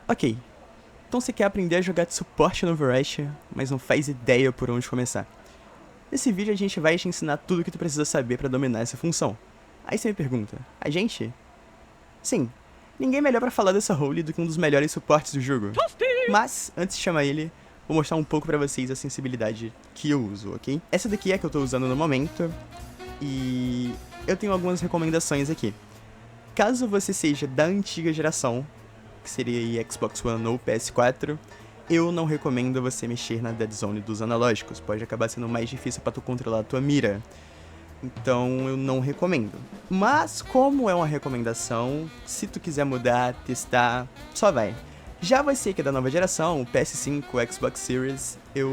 Ok, então você quer aprender a jogar de suporte no Overwatch, mas não faz ideia por onde começar. Nesse vídeo a gente vai te ensinar tudo o que tu precisa saber para dominar essa função. Aí você me pergunta, a gente? Sim, ninguém melhor para falar dessa role do que um dos melhores suportes do jogo. Mas, antes de chamar ele, vou mostrar um pouco pra vocês a sensibilidade que eu uso, ok? Essa daqui é a que eu tô usando no momento, e eu tenho algumas recomendações aqui. Caso você seja da antiga geração, que seria aí Xbox One ou PS4, eu não recomendo você mexer na Dead Zone dos analógicos, pode acabar sendo mais difícil pra tu controlar a tua mira. Então eu não recomendo. Mas como é uma recomendação, se tu quiser mudar, testar, só vai. Já você que é da nova geração, PS5, Xbox Series, eu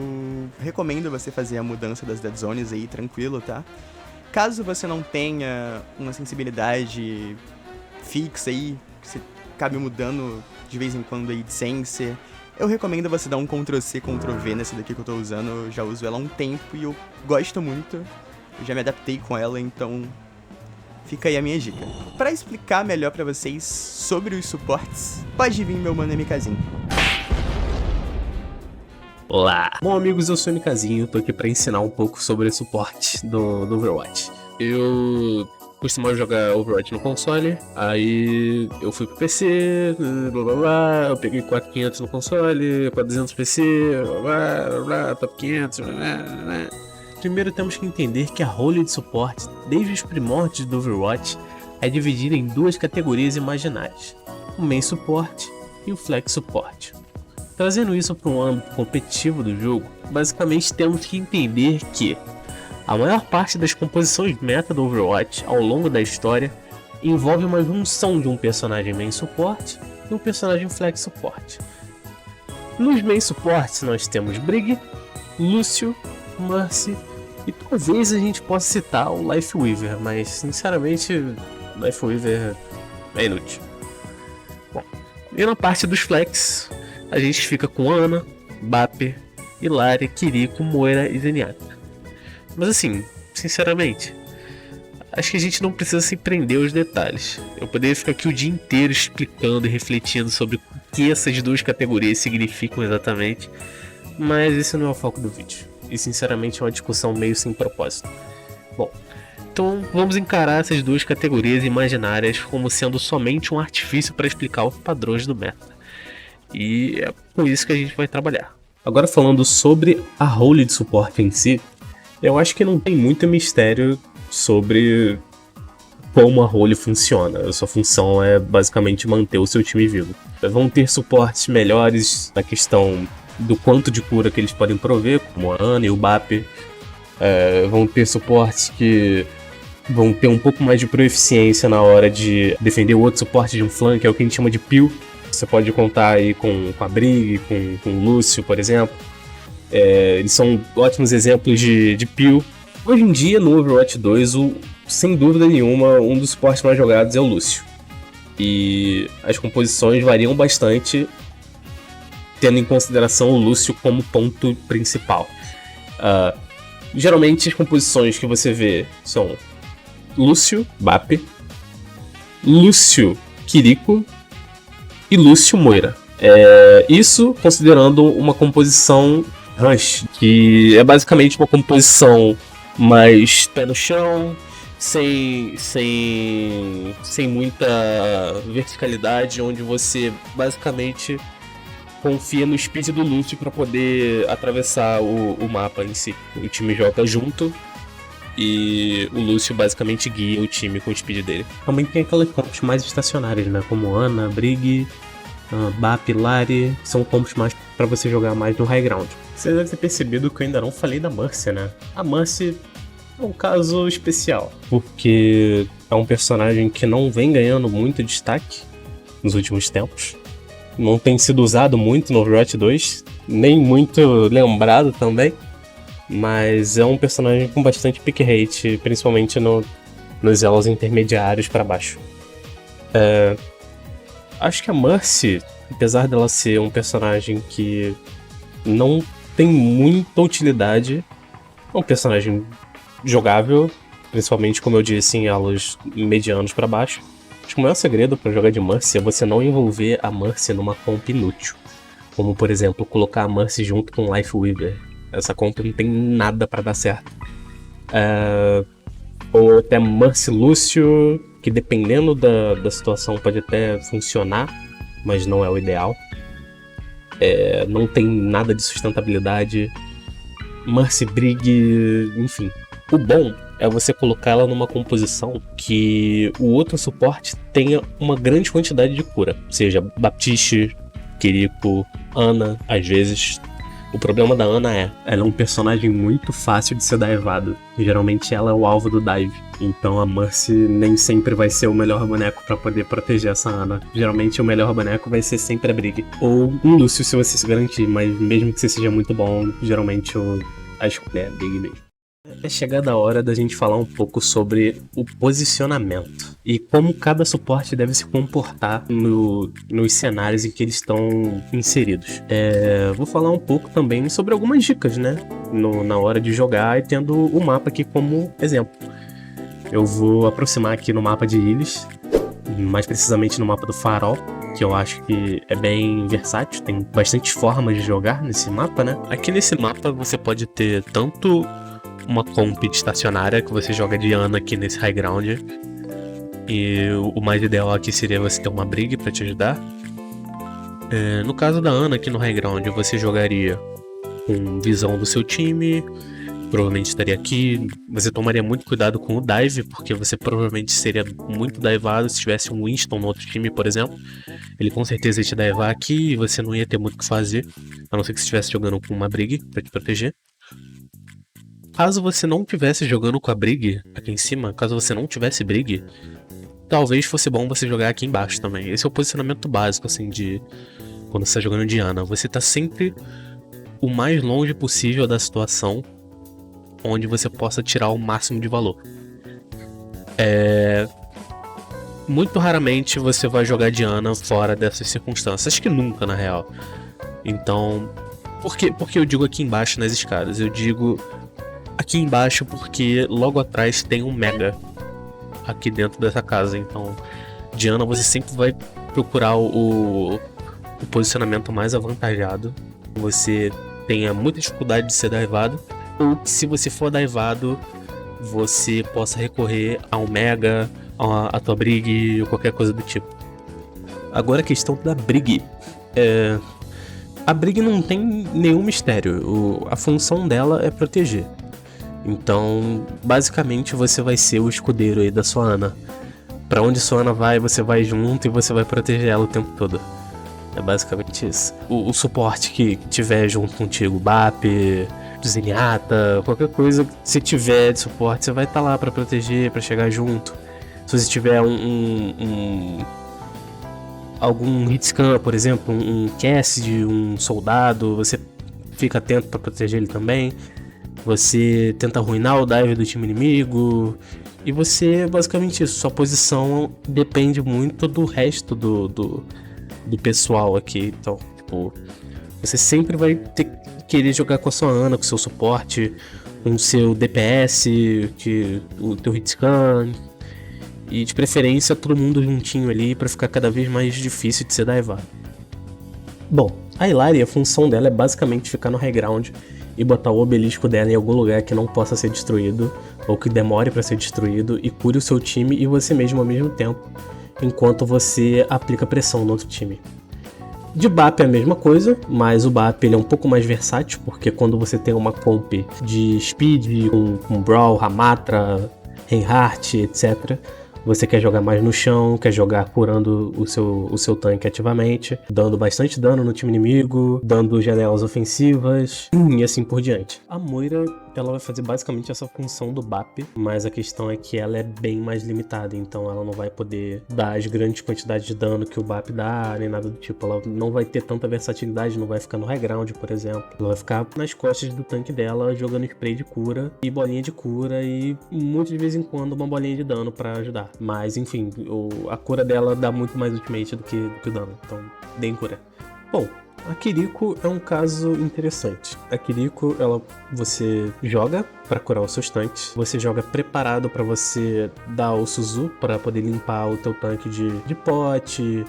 recomendo você fazer a mudança das Dead Zones aí, tranquilo, tá? Caso você não tenha uma sensibilidade fixa aí, que você acabe mudando de vez em quando aí de sense, eu recomendo você dar um Ctrl+C, Ctrl+V nessa daqui que eu tô usando, eu já uso ela há um tempo e eu gosto muito, eu já me adaptei com ela, então fica aí a minha dica. Pra explicar melhor pra vocês sobre os suportes, pode vir meu mano MKzinho. Olá! Bom, amigos, eu sou o MKzinho, tô aqui pra ensinar um pouco sobre suporte do Overwatch. Eu costumava jogar Overwatch no console, aí eu fui pro PC, blá blá blá, eu peguei 4500 no console, 400 no PC, blá blá blá, top 500, blá blá blá. Primeiro temos que entender que a role de suporte, desde os primórdios do Overwatch, é dividida em duas categorias imaginárias, o Main Support e o Flex Support. Trazendo isso para um âmbito competitivo do jogo, basicamente temos que entender que a maior parte das composições meta do Overwatch ao longo da história envolve uma junção de um personagem Main Support e um personagem Flex Support. Nos Main Supports nós temos Brig, Lúcio, Mercy e talvez a gente possa citar o Lifeweaver, mas sinceramente Lifeweaver é inútil. Bom, e na parte dos Flex, a gente fica com Ana, Bap, Hilari, Kiriko, Moira e Zenyatta. Mas assim, sinceramente, acho que a gente não precisa se prender aos detalhes. Eu poderia ficar aqui o dia inteiro explicando e refletindo sobre o que essas duas categorias significam exatamente, mas esse não é o foco do vídeo. E sinceramente é uma discussão meio sem propósito. Bom, então vamos encarar essas duas categorias imaginárias como sendo somente um artifício para explicar os padrões do meta. E é com isso que a gente vai trabalhar. Agora falando sobre a role de suporte em si, eu acho que não tem muito mistério sobre como a role funciona. A sua função é basicamente manter o seu time vivo. Vão ter suportes melhores na questão do quanto de cura que eles podem prover, como a Ana e o Bap. Vão ter suportes que vão ter um pouco mais de proeficiência na hora de defender o outro suporte de um flank, é o que a gente chama de peel. Você pode contar aí com a Brig, com o Lúcio, por exemplo. Eles são ótimos exemplos de peel. Hoje em dia, no Overwatch 2, sem dúvida nenhuma, um dos suportes mais jogados é o Lúcio. E as composições variam bastante, tendo em consideração o Lúcio como ponto principal. Geralmente, as composições que você vê são Lúcio, Bap, Lúcio, Kiriko e Lúcio, Moira. Isso considerando uma composição Rush, que é basicamente uma composição mais pé no chão, sem muita verticalidade, onde você basicamente confia no speed do Lúcio para poder atravessar o mapa em si. O time joga junto e o Lúcio basicamente guia o time com o speed dele. Também tem aquelas combos mais estacionárias, né? Como Ana, Brig, Bap, Hilari, são combos mais para você jogar mais no high ground. Você deve ter percebido que eu ainda não falei da Mercy, né? A Mercy é um caso especial, porque é um personagem que não vem ganhando muito destaque nos últimos tempos. Não tem sido usado muito no Overwatch 2, nem muito lembrado também. Mas é um personagem com bastante pick rate, principalmente nos elos intermediários para baixo. Acho que a Mercy, apesar dela ser um personagem que não tem muita utilidade, é um personagem jogável, principalmente, como eu disse, em elos medianos para baixo. Acho Acho que o maior segredo pra jogar de Mercy é você não envolver a Mercy numa comp inútil. Como, por exemplo, colocar a Mercy junto com o Lifeweaver. Essa comp não tem nada pra dar certo. Ou até Mercy Lúcio, que dependendo da situação pode até funcionar, mas não é o ideal. Não tem nada de sustentabilidade. Mercy Brig, enfim. O bom é você colocar ela numa composição que o outro suporte tenha uma grande quantidade de cura. Seja Baptiste, Kiriko, Ana, às vezes. O problema da Ana ela é um personagem muito fácil de ser divado. Geralmente ela é o alvo do dive. Então a Mercy nem sempre vai ser o melhor boneco pra poder proteger essa Ana. Geralmente o melhor boneco vai ser sempre a Brig. Ou um Lúcio se você se garantir, mas mesmo que você seja muito bom, geralmente a escolha é a Brig mesmo. É chegada a hora da gente falar um pouco sobre o posicionamento e como cada suporte deve se comportar nos cenários em que eles estão inseridos. Vou falar um pouco também sobre algumas dicas, né? Na hora de jogar e tendo o mapa aqui como exemplo. Eu vou aproximar aqui no mapa de ilhas, mais precisamente no mapa do Farol, que eu acho que é bem versátil, tem bastante formas de jogar nesse mapa, né? Aqui nesse mapa você pode ter tanto uma comp estacionária que você joga de Ana aqui nesse high ground. E o mais ideal aqui seria você ter uma Brig pra te ajudar. No caso da Ana aqui no high ground, você jogaria com visão do seu time. Provavelmente estaria aqui. Você tomaria muito cuidado com o dive, porque você provavelmente seria muito divado se tivesse um Winston no outro time, por exemplo. Ele com certeza ia te divar aqui e você não ia ter muito o que fazer, a não ser que você estivesse jogando com uma Brig pra te proteger. Caso você não estivesse jogando com a Brig aqui em cima, caso você não tivesse Brig, talvez fosse bom você jogar aqui embaixo também. Esse é o posicionamento básico, assim, de quando você tá jogando de Ana. Você tá sempre o mais longe possível da situação onde você possa tirar o máximo de valor. Muito raramente você vai jogar de Ana fora dessas circunstâncias. Acho que nunca, na real. Então, por que eu digo aqui embaixo nas escadas? Eu digo aqui embaixo porque logo atrás tem um Mega aqui dentro dessa casa. Então, de Ana você sempre vai procurar o posicionamento mais avantajado. Você tenha muita dificuldade de ser divado, ou que se você for divado, você possa recorrer a um Mega, a tua Brig ou qualquer coisa do tipo. Agora a questão da Brig. A Brig não tem nenhum mistério. A função dela é proteger. Então, basicamente, você vai ser o escudeiro aí da sua Ana. Pra onde sua Ana vai, você vai junto e você vai proteger ela o tempo todo. É basicamente isso. O suporte que tiver junto contigo, BAP, Zenyatta, qualquer coisa que você tiver de suporte, você vai estar lá pra proteger, pra chegar junto. Se você tiver algum hitscan, por exemplo, um Cassidy, um soldado, você fica atento pra proteger ele também. Você tenta arruinar o dive do time inimigo. E você, basicamente isso, sua posição depende muito do resto do pessoal aqui. Então, tipo, você sempre vai querer jogar com a sua Ana, com o seu suporte, com o seu DPS, o teu hitscan. E de preferência todo mundo juntinho ali pra ficar cada vez mais difícil de ser divado. Bom, a Illari, a função dela é basicamente ficar no high ground e botar o obelisco dela em algum lugar que não possa ser destruído, ou que demore para ser destruído, e cure o seu time e você mesmo ao mesmo tempo, enquanto você aplica pressão no outro time. De BAP é a mesma coisa, mas o BAP ele é um pouco mais versátil, porque quando você tem uma comp de speed, com Brawl, Ramatra, Reinhardt, etc., você quer jogar mais no chão, quer jogar curando o seu tanque ativamente, dando bastante dano no time inimigo, dando janelas ofensivas e assim por diante. A Moira, ela vai fazer basicamente essa função do BAP, mas a questão é que ela é bem mais limitada, então ela não vai poder dar as grandes quantidades de dano que o BAP dá, nem nada do tipo. Ela não vai ter tanta versatilidade, não vai ficar no high ground, por exemplo. Ela vai ficar nas costas do tanque dela, jogando spray de cura e bolinha de cura e muito de vez em quando uma bolinha de dano pra ajudar. Mas enfim, a cura dela dá muito mais ultimate do que o dano, então deem cura. Bom, A Kiriko é um caso interessante. A Kiriko, você joga pra curar os seus tanques. Você joga preparado pra você dar o Suzu pra poder limpar o teu tanque de pote.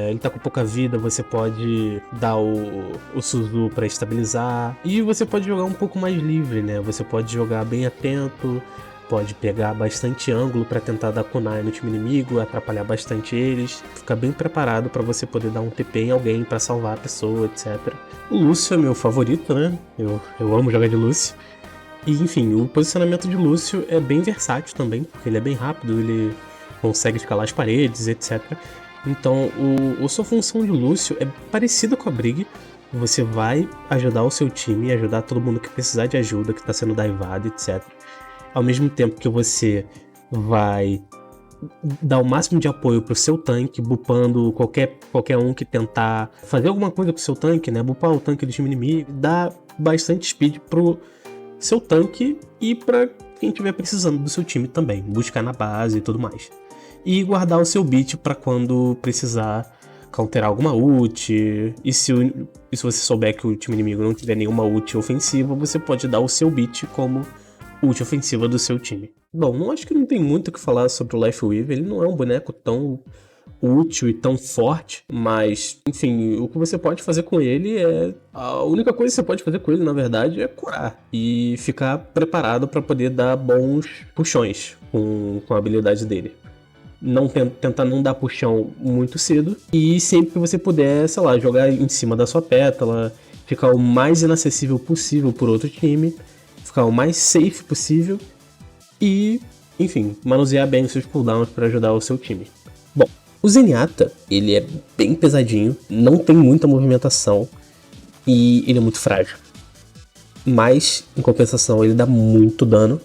Ele tá com pouca vida, você pode dar o Suzu pra estabilizar. E você pode jogar um pouco mais livre, né? Você pode jogar bem atento. Pode pegar bastante ângulo para tentar dar kunai no time inimigo, atrapalhar bastante eles. Fica bem preparado para você poder dar um TP em alguém para salvar a pessoa, etc. O Lúcio é meu favorito, né? Eu amo jogar de Lúcio. E enfim, o posicionamento de Lúcio é bem versátil também, porque ele é bem rápido, ele consegue escalar as paredes, etc. Então, a sua função de Lúcio é parecida com a Brig. Você vai ajudar o seu time, ajudar todo mundo que precisar de ajuda, que está sendo daivado, etc. Ao mesmo tempo que você vai dar o máximo de apoio pro seu tanque, bupando qualquer um que tentar fazer alguma coisa pro seu tanque, né? Bupar o tanque do time inimigo, dar bastante speed pro seu tanque e pra quem estiver precisando do seu time também, buscar na base e tudo mais. E guardar o seu beat pra quando precisar counterar alguma ult, e se você souber que o time inimigo não tiver nenhuma ult ofensiva, você pode dar o seu beat como ult ofensiva do seu time. Bom, não acho que não tem muito o que falar sobre o Lifeweaver, ele não é um boneco tão útil e tão forte, mas, enfim, o que você pode fazer com ele a única coisa que você pode fazer com ele, na verdade, é curar e ficar preparado para poder dar bons puxões com a habilidade dele. Tentar não dar puxão muito cedo e sempre que você puder, sei lá, jogar em cima da sua pétala, ficar o mais inacessível possível por outro time, ficar o mais safe possível e, enfim, manusear bem os seus cooldowns para ajudar o seu time. Bom, o Zenyatta, ele é bem pesadinho, não tem muita movimentação e ele é muito frágil. Mas, em compensação, ele dá muito dano.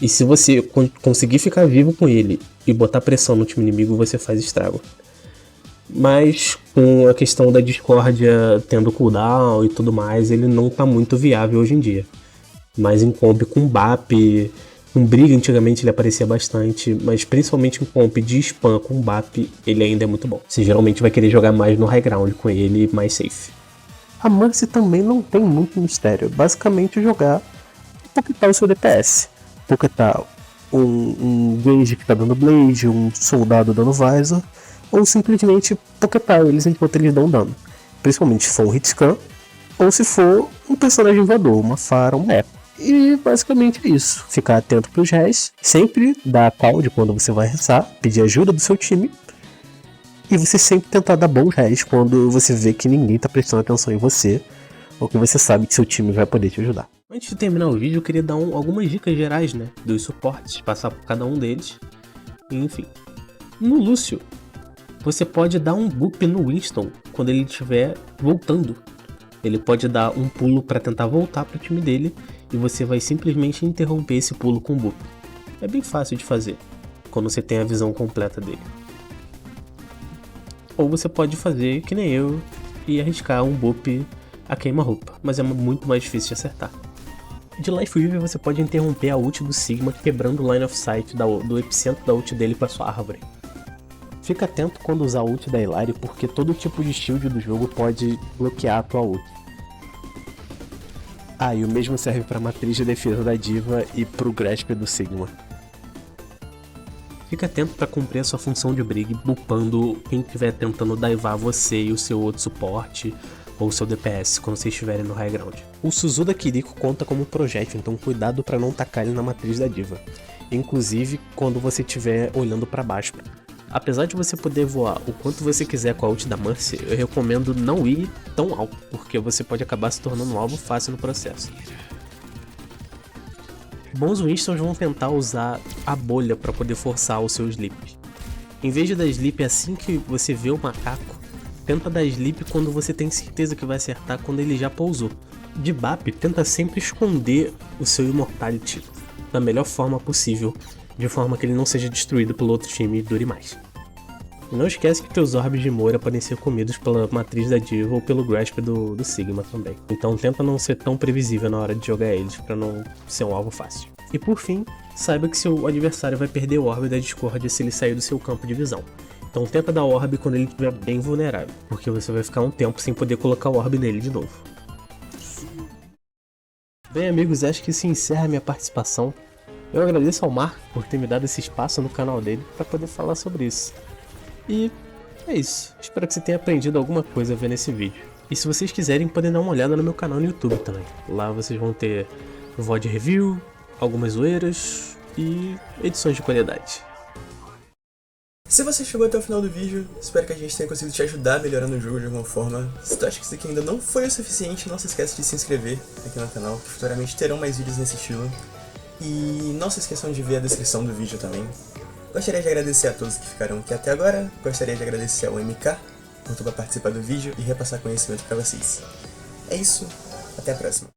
E se você conseguir ficar vivo com ele e botar pressão no time inimigo, você faz estrago. Mas com a questão da discórdia tendo cooldown e tudo mais, ele não tá muito viável hoje em dia. Mas em comp com BAP, com Briga antigamente ele aparecia bastante, mas principalmente em comp de spam com BAP ele ainda é muito bom. Você geralmente vai querer jogar mais no high ground com ele, mais safe. A Mercy também não tem muito mistério, basicamente jogar e poketar o seu DPS. Poketar um Gage que tá dando Blade, um soldado dando Visor, ou simplesmente poketar eles enquanto eles dão dano. Principalmente se for um hitscan, ou se for um personagem voador, uma Pharah, um Echo. E basicamente é isso. Ficar atento pros res, sempre dar call de quando você vai rezar, pedir ajuda do seu time, e você sempre tentar dar bons res quando você vê que ninguém tá prestando atenção em você, ou que você sabe que seu time vai poder te ajudar. Antes de terminar o vídeo, eu queria dar algumas dicas gerais, né, dos suportes, passar por cada um deles. Enfim, no Lúcio, você pode dar um boop no Winston quando ele estiver voltando. Ele pode dar um pulo para tentar voltar pro time dele e você vai simplesmente interromper esse pulo com o boop. É bem fácil de fazer quando você tem a visão completa dele. Ou você pode fazer que nem eu e arriscar um boop a queima-roupa, mas é muito mais difícil de acertar. De Lifeweaver você pode interromper a ult do Sigma quebrando o line of sight do epicentro da ult dele para sua árvore. Fica atento quando usar a ult da Illari, porque todo tipo de shield do jogo pode bloquear a tua ult. E o mesmo serve para a matriz de defesa da D.Va e pro Grasp do Sigma. Fica atento para cumprir a sua função de Brig, bupando quem estiver tentando daivar você e o seu outro suporte ou seu DPS quando vocês estiverem no high ground. O Suzu da Kiriko conta como projétil, então cuidado para não tacar ele na matriz da D.Va, inclusive quando você estiver olhando para baixo. Apesar de você poder voar o quanto você quiser com a ult da Mercy, eu recomendo não ir tão alto, porque você pode acabar se tornando um alvo fácil no processo. Bons Winstons vão tentar usar a bolha para poder forçar o seu sleep. Em vez de dar sleep assim que você vê o macaco, tenta dar sleep quando você tem certeza que vai acertar quando ele já pousou. De BAP, tenta sempre esconder o seu Immortality da melhor forma possível, de forma que ele não seja destruído pelo outro time e dure mais. Não esquece que teus orbes de Moira podem ser comidos pela matriz da D.Va ou pelo Grasp do Sigma também. Então tenta não ser tão previsível na hora de jogar eles, para não ser um alvo fácil. E por fim, saiba que seu adversário vai perder o orbe da discórdia se ele sair do seu campo de visão. Então tenta dar orb quando ele estiver bem vulnerável, porque você vai ficar um tempo sem poder colocar o orb nele de novo. Bem, amigos, acho que isso encerra a minha participação. Eu agradeço ao Marco por ter me dado esse espaço no canal dele para poder falar sobre isso. E é isso. Espero que você tenha aprendido alguma coisa vendo esse vídeo. E se vocês quiserem, podem dar uma olhada no meu canal no YouTube também. Lá vocês vão ter VOD review, algumas zoeiras e edições de qualidade. Se você chegou até o final do vídeo, espero que a gente tenha conseguido te ajudar a melhorar no jogo de alguma forma. Se tu acha que isso aqui ainda não foi o suficiente, não se esqueça de se inscrever aqui no canal, que futuramente terão mais vídeos nesse estilo. E não se esqueçam de ver a descrição do vídeo também. Gostaria de agradecer a todos que ficaram aqui até agora, gostaria de agradecer ao MK por participar do vídeo e repassar conhecimento para vocês. É isso, até a próxima.